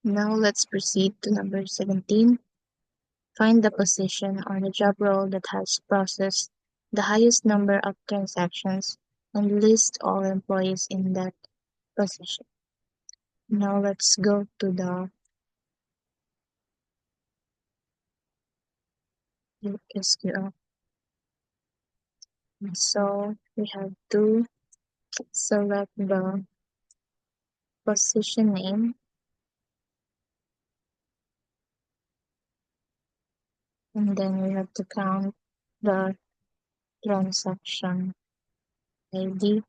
Now let's proceed to number 17. Find the position or the job role that has processed the highest number of transactions and list all employees in that position. Now let's go to the SQL. So we have to select the position name, and then we have to count the transaction ID,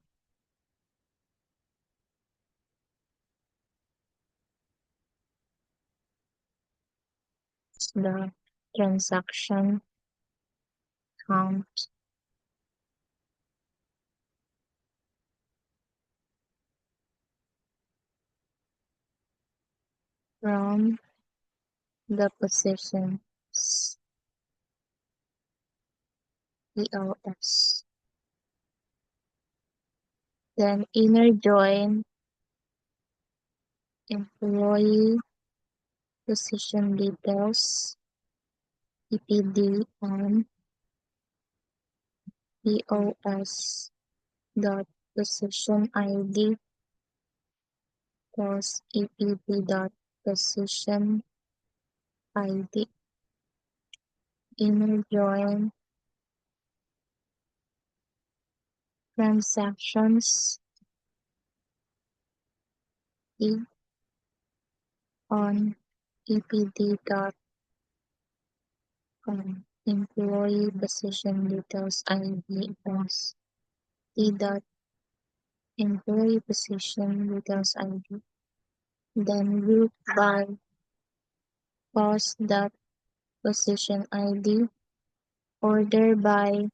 the transaction count from the position ELS. Then inner join employee position details EPD on POS dot position ID plus EPD dot position ID. Inner join transactions E on EPD dot employee position details ID plus E dot employee position details ID. Then group by post dot position ID, order by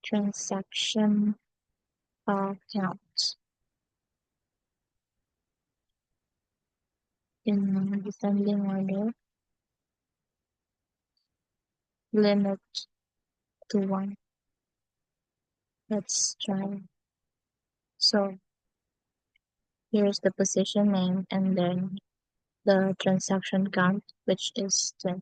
transaction count. In descending order, limit to 1. Let's try. So here's the position name and then the transaction count, which is 20.